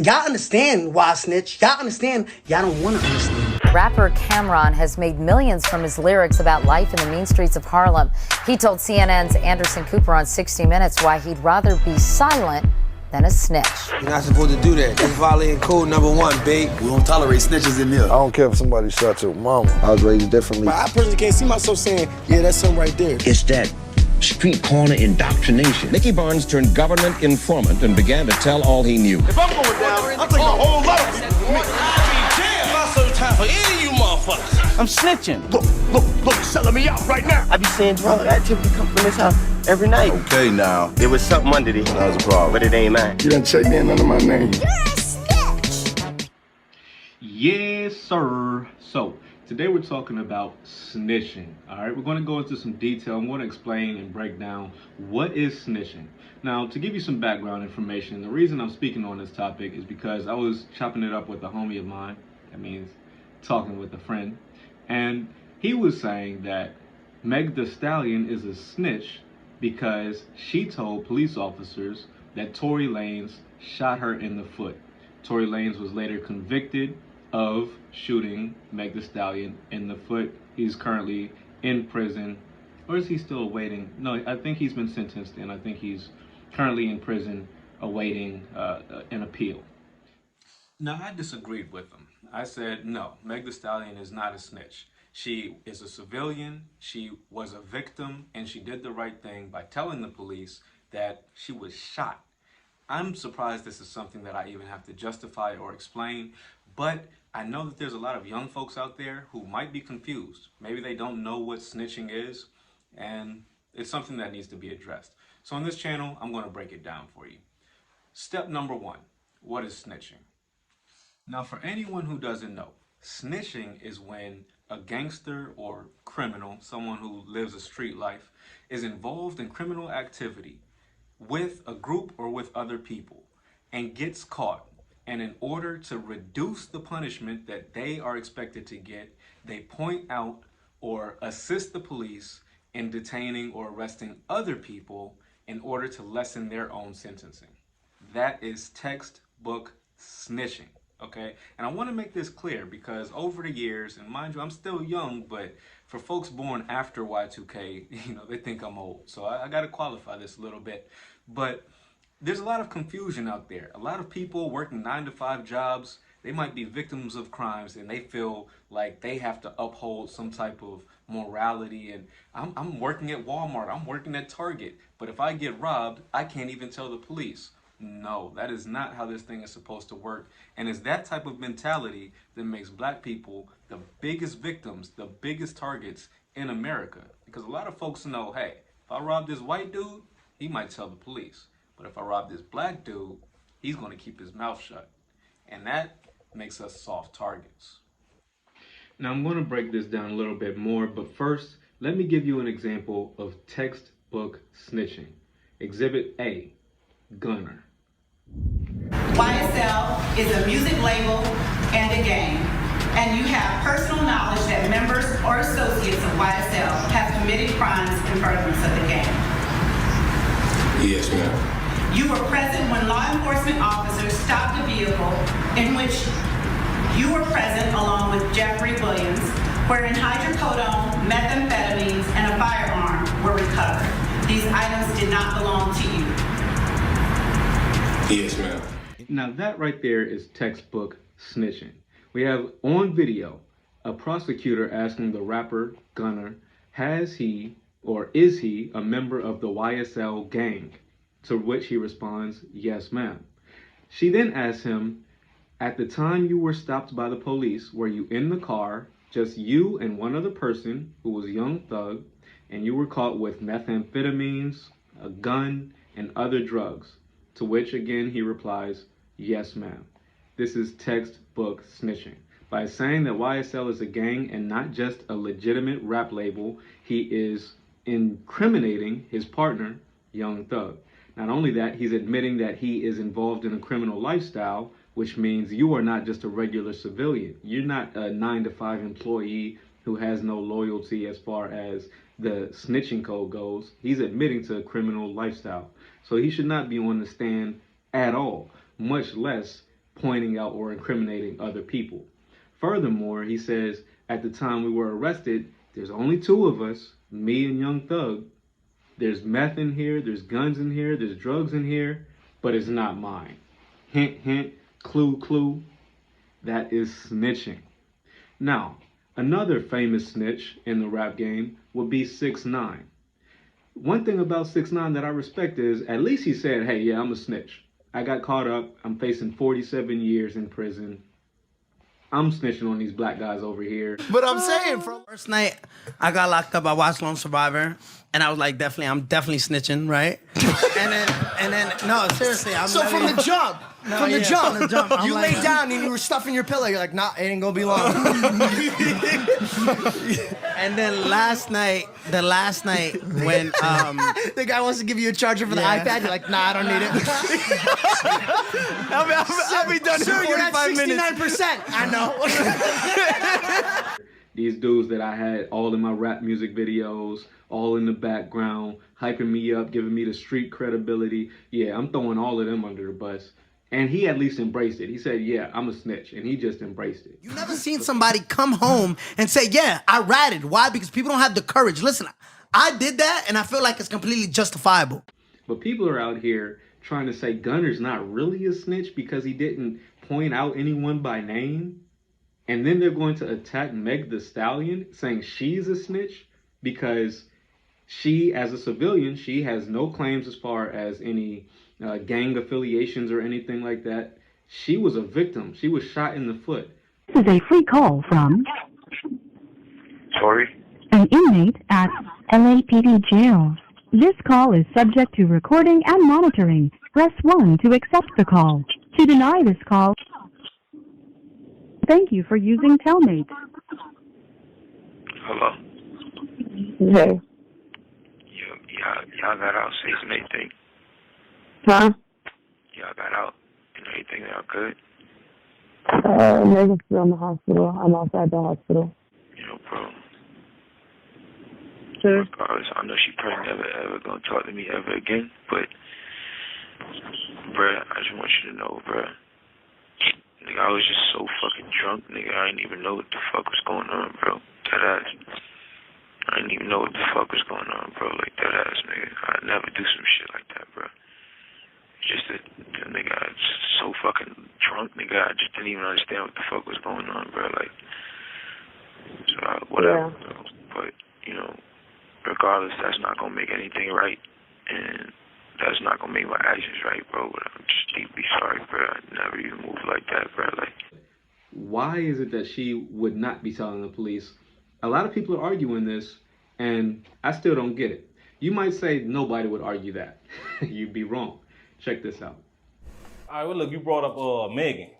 Y'all understand why I snitch. Y'all understand. Y'all don't want to understand. Rapper Cameron has made millions from his lyrics about life in the mean streets of Harlem. He told CNN's Anderson Cooper on 60 Minutes why he'd rather be silent than a snitch. You're not supposed to do that. That's violating code number 1, babe. We don't tolerate snitches in here. I don't care if somebody shot your mama. I was raised differently. But I personally can't see myself saying, yeah, that's him right there. It's that street corner indoctrination. Mickey Barnes turned government informant and began to tell all he knew. If I'm going down, I'm taking a whole lot of people. I be damn, I serve time for any of you motherfuckers. I'm snitching. Look, selling me out right now. I be seeing drug activity come from this house every night. Okay, now. There was something under there. That was a problem. But it ain't mine. You done checked in under my name. You're a snitch! Yes, sir. So, today we're talking about snitching. Alright, we're going to go into some detail. I'm going to explain and break down what is snitching. Now, to give you some background information, the reason I'm speaking on this topic is because I was chopping it up with a homie of mine. That means talking with a friend. And he was saying that Meg Thee Stallion is a snitch because she told police officers that Tory Lanez shot her in the foot. Tory Lanez was later convicted of shooting Meg Thee Stallion in the foot. He's currently in prison. Or is he still awaiting? No, I think he's been sentenced, and I think he's currently in prison awaiting an appeal. Now, I disagreed with him. I said, no, Meg Thee Stallion is not a snitch. She is a civilian, she was a victim, and she did the right thing by telling the police that she was shot. I'm surprised this is something that I even have to justify or explain, but I know that there's a lot of young folks out there who might be confused. Maybe they don't know what snitching is, and it's something that needs to be addressed. So on this channel, I'm going to break it down for you. Step number 1, what is snitching? Now, for anyone who doesn't know, snitching is when a gangster or criminal, someone who lives a street life, is involved in criminal activity with a group or with other people and gets caught. And in order to reduce the punishment that they are expected to get, they point out or assist the police in detaining or arresting other people in order to lessen their own sentencing. That is textbook snitching. Okay, and I want to make this clear because over the years, and mind you, I'm still young, but for folks born after Y2K, they think I'm old. So I got to qualify this a little bit. But there's a lot of confusion out there. A lot of people working 9-to-5 jobs, they might be victims of crimes and they feel like they have to uphold some type of morality. And I'm working at Walmart, I'm working at Target, but if I get robbed, I can't even tell the police. No, that is not how this thing is supposed to work. And it's that type of mentality that makes black people the biggest victims, the biggest targets in America. Because a lot of folks know, hey, if I rob this white dude, he might tell the police. But if I rob this black dude, he's going to keep his mouth shut. And that makes us soft targets. Now, I'm going to break this down a little bit more, but first, let me give you an example of textbook snitching. Exhibit A, Gunna. YSL is a music label and a gang, and you have personal knowledge that members or associates of YSL have committed crimes in furtherance of the gang. Yes, ma'am. You were present when law enforcement officers stopped a vehicle in which you were present along with Jeffrey Williams, wherein hydrocodone, methamphetamines, and a firearm were recovered. These items did not belong to you. Yes, ma'am. Now that right there is textbook snitching. We have on video a prosecutor asking the rapper Gunna, has he or is he a member of the YSL gang? To which he responds, yes, ma'am. She then asks him, at the time you were stopped by the police, were you in the car, just you and one other person who was Young Thug, and you were caught with methamphetamines, a gun, and other drugs? To which again he replies, yes, ma'am. This is textbook snitching. By saying that YSL is a gang and not just a legitimate rap label, he is incriminating his partner, Young Thug. Not only that, he's admitting that he is involved in a criminal lifestyle, which means you are not just a regular civilian. You're not a 9-to-5 employee who has no loyalty as far as the snitching code goes. He's admitting to a criminal lifestyle. So he should not be on the stand at all, much less pointing out or incriminating other people. Furthermore, he says at the time we were arrested, there's only two of us, me and Young Thug. There's meth in here, there's guns in here, there's drugs in here, but it's not mine. Hint, hint, clue, clue. That is snitching. Now, another famous snitch in the rap game would be 6ix9ine. One thing about 6ix9ine that I respect is at least he said, hey, yeah, I'm a snitch. I got caught up. I'm facing 47 years in prison. I'm snitching on these black guys over here. But I'm saying, from first night I got locked up, I watched Lone Survivor, and I was like, I'm definitely snitching, right? and then, no, seriously, I'm. So from the jump, from the jump, you laid down and you were stuffing your pillow. You're like, nah, it ain't gonna be long. And then the last night when the guy wants to give you a charger for the iPad, you're like, nah, I don't need it. I'll be done in 45 you're at 69%. minutes. I know. These dudes that I had all in my rap music videos, all in the background, hyping me up, giving me the street credibility. Yeah, I'm throwing all of them under the bus. And he at least embraced it. He said, yeah, I'm a snitch. And he just embraced it. You never seen somebody come home and say, yeah, I ratted. Why? Because people don't have the courage. Listen, I did that, and I feel like it's completely justifiable. But people are out here trying to say Gunna's not really a snitch because he didn't point out anyone by name. And then they're going to attack Meg Thee Stallion, saying she's a snitch because she, as a civilian, she has no claims as far as any gang affiliations or anything like that. She was a victim. She was shot in the foot. This is a free call from Tory? an inmate at LAPD jail. This call is subject to recording and monitoring. Press 1 to accept the call. To deny this call, thank you for using Telmate. Hello? Hey. Y'all got out, say some anything. Huh? Y'all got out and everything, y'all good? Megan's still in the hospital. I'm outside the hospital. No problem. Sure. Regardless, I know she probably never ever gonna talk to me ever again, but bruh, I just want you to know, bruh. Nigga, I was just so fucking drunk, nigga. I didn't even know what the fuck was going on, bro. That ass. I didn't even know what the fuck was going on, bro. Like, that ass, nigga. I'd never do some shit like that, bro. Just that, nigga, I was so fucking drunk, nigga. I just didn't even understand what the fuck was going on, bro. Like, so whatever, Yeah. bro. But, you know, regardless, that's not gonna make anything right. And that's not gonna make my actions right, bro. But I'm just deeply sorry, bro. I never even moved like that, bro. Like, Why is it that she would not be telling the police? A lot of people are arguing this, and I still don't get it. You might say nobody would argue that. You'd be wrong. Check this out. All right, well, look, you brought up Megan.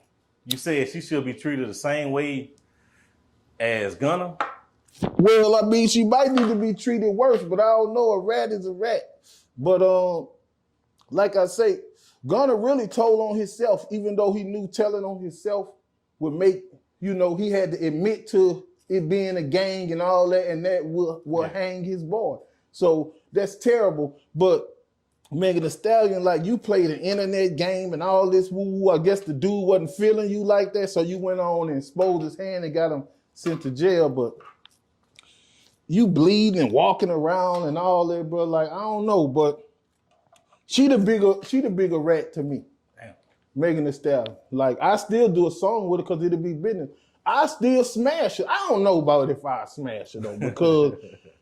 You said she should be treated the same way as Gunna. Well, I mean, she might need to be treated worse, but I don't know. A rat is a rat. But like I say, Gunna really told on himself, even though he knew telling on himself would make, you know, he had to admit to it being a gang and all that, and that will hang his boy. So that's terrible. But Megan Thee Stallion, like, you played an internet game and all this woo-woo. I guess the dude wasn't feeling you like that, so you went on and exposed his hand and got him sent to jail. But you bleeding and walking around and all that, bro. Like, I don't know, but she the bigger rat to me. Damn. Megan Thee Stallion. Like, I still do a song with her because it'll be business. I still smash her. I don't know about if I smash her though, because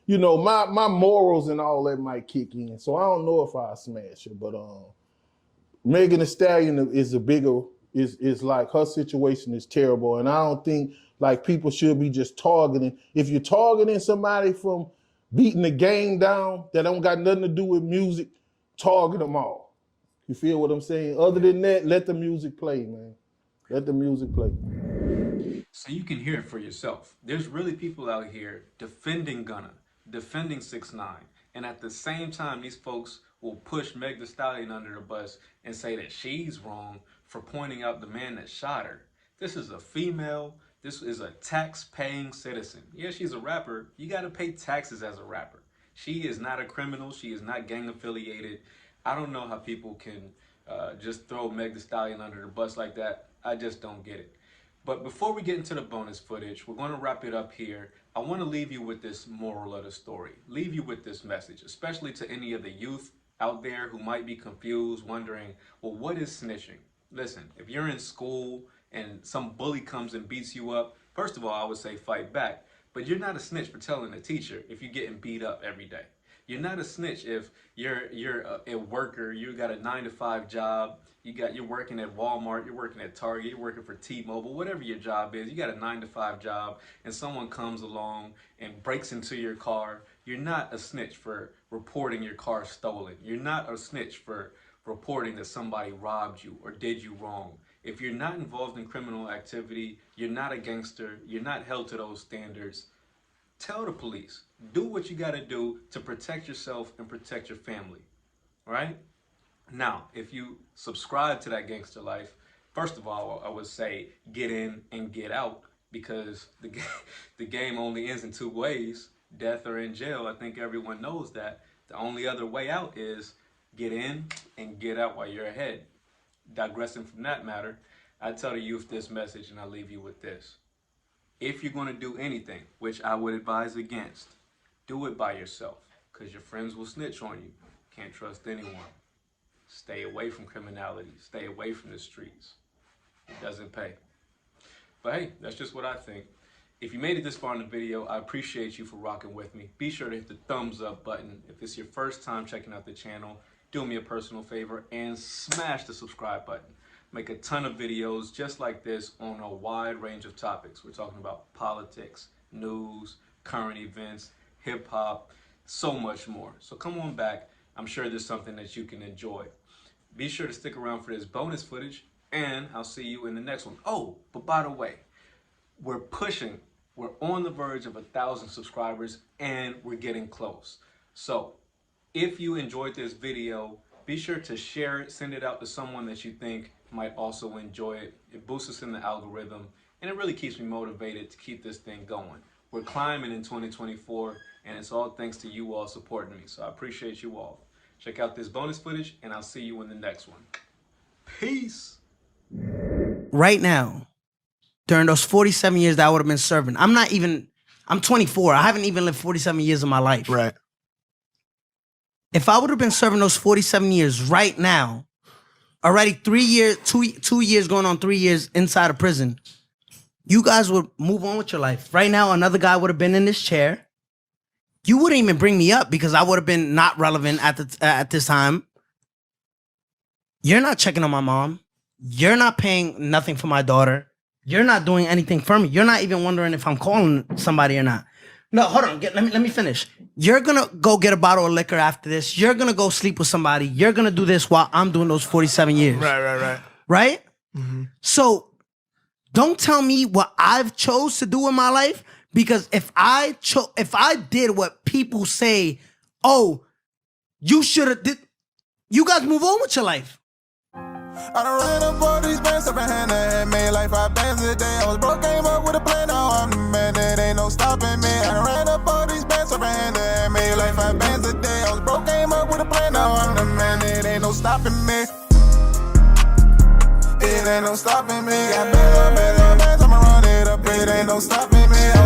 you know, my morals and all that might kick in. So I don't know if I smash her, but Megan Thee Stallion is is like, her situation is terrible. And I don't think like people should be just targeting. If you're targeting somebody from beating the game down that don't got nothing to do with music, target them all. You feel what I'm saying? Other than that, let the music play, man. Let the music play. So you can hear it for yourself. There's really people out here defending Gunna, defending 6ix9ine, and at the same time, these folks will push Meg Thee Stallion under the bus and say that she's wrong for pointing out the man that shot her. This is a female. This is a tax-paying citizen. Yeah, she's a rapper. You got to pay taxes as a rapper. She is not a criminal. She is not gang affiliated. I don't know how people can just throw Meg Thee Stallion under the bus like that. I just don't get it. But before we get into the bonus footage, we're going to wrap it up here. I want to leave you with this moral of the story. Leave you with this message, especially to any of the youth out there who might be confused, wondering, well, what is snitching? Listen, if you're in school and some bully comes and beats you up, first of all, I would say fight back. But you're not a snitch for telling the teacher if you're getting beat up every day. You're not a snitch if you're a worker, you got a 9-to-5 job, you're working at Walmart, you're working at Target, you're working for T-Mobile, whatever your job is, you got a 9-to-5 job, and someone comes along and breaks into your car. You're not a snitch for reporting your car stolen. You're not a snitch for reporting that somebody robbed you or did you wrong. If you're not involved in criminal activity, you're not a gangster, you're not held to those standards, tell the police. Do what you got to do to protect yourself and protect your family, right? Now, if you subscribe to that gangster life, first of all, I would say get in and get out, because the game only ends in two ways, death or in jail. I think everyone knows that. The only other way out is get in and get out while you're ahead. Digressing from that matter, I tell the youth this message, and I leave you with this. If you're going to do anything, which I would advise against, do it by yourself, because your friends will snitch on you. Can't trust anyone. Stay away from criminality. Stay away from the streets. It doesn't pay. But hey, that's just what I think. If you made it this far in the video, I appreciate you for rocking with me. Be sure to hit the thumbs up button. If it's your first time checking out the channel, do me a personal favor and smash the subscribe button. Make a ton of videos just like this on a wide range of topics. We're talking about politics, news, current events, hip hop, so much more. So come on back. I'm sure there's something that you can enjoy. Be sure to stick around for this bonus footage, and I'll see you in the next one. Oh, but by the way, we're on the verge of 1,000 subscribers, and we're getting close. So if you enjoyed this video, be sure to share it, send it out to someone that you think might also enjoy it. It boosts us in the algorithm, and it really keeps me motivated to keep this thing going. We're climbing in 2024, and it's all thanks to you all supporting me. So I appreciate you all. Check out this bonus footage, and I'll see you in the next one. Peace. Right now, during those 47 years that I would have been serving, I'm 24. I haven't even lived 47 years of my life. Right. If I would have been serving those 47 years right now, already 3 years, 2 years going on 3 years inside of prison, you guys would move on with your life. Right now, another guy would have been in this chair. You wouldn't even bring me up because I would have been not relevant at this time. You're not checking on my mom. You're not paying nothing for my daughter. You're not doing anything for me. You're not even wondering if I'm calling somebody or not. No, hold on. Let me finish. You're going to go get a bottle of liquor after this. You're going to go sleep with somebody. You're going to do this while I'm doing those 47 years. Right. Right? Mm-hmm. So don't tell me what I've chose to do in my life, because if I did what people say, oh, you should have did, you guys move on with your life. I done ran up all these bands up in hand and made like 5 bands a day. I was broke, came up with a plan, now I'm the man, there ain't no stopping me. I done ran up all these bands up in hand and made like 5 bands a day. I was broke, came up with a plan, now I'm the man, there ain't no stopping me. It ain't no stopping me. Got bands, I'ma run it up, it ain't no stopping me.